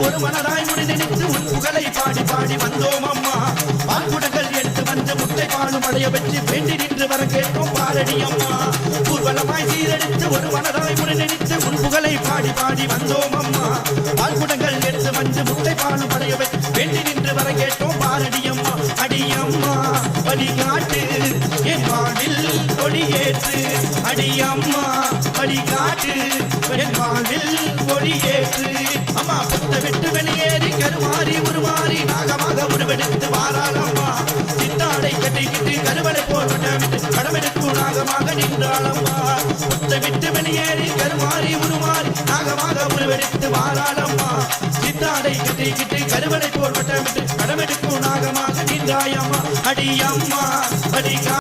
ஒரு மனதாய் முடி நினைத்து உன் புகழை பாடி பாடி வந்தோம் அம்மா பால்குடங்கள் எடுத்து வந்து முட்டை பாலும் அடைய வச்சு வேண்டி நின்று வர கேட்டோம் பாரடி அம்மா ஊர்வலமாய் சீரடித்து ஒரு மனதாய் முடி நினைத்து உன் புகழை பாடி பாடி வந்தோம் அம்மா பால்குடங்கள் எடுத்து வந்து முட்டை பாலும் அடைய வச்சு வேண்டி நின்று வர கேட்டோம் பாரடி அம்மா அடியம்மா வழிகாட்டு என் வாழ்வில் ஒளியேற்று அடியம்மா வழிகாட்டு என் வாழ்வில் ஒளியேற்று அம்மா புத்த விட்டு வெளியேறி கருமாறி உருமாறி நாகமாக உருவெடுத்து வாராளம்மா சித்தாடை கட்டிக்கிட்டு கருவடை போட்டு கடமெடுக்கும் நாகமாக நின்றாளம்மா புத்த விட்டு வெளியேறி கருமாறி உருமாறி நாகமாக உருவெடுத்து வாராளம்மா சித்தாடை கட்டிக்கிட்டு கருவடை போட்டு கடமெடுக்கும் நாகமாக நின்றாயம்மா அடியம்மா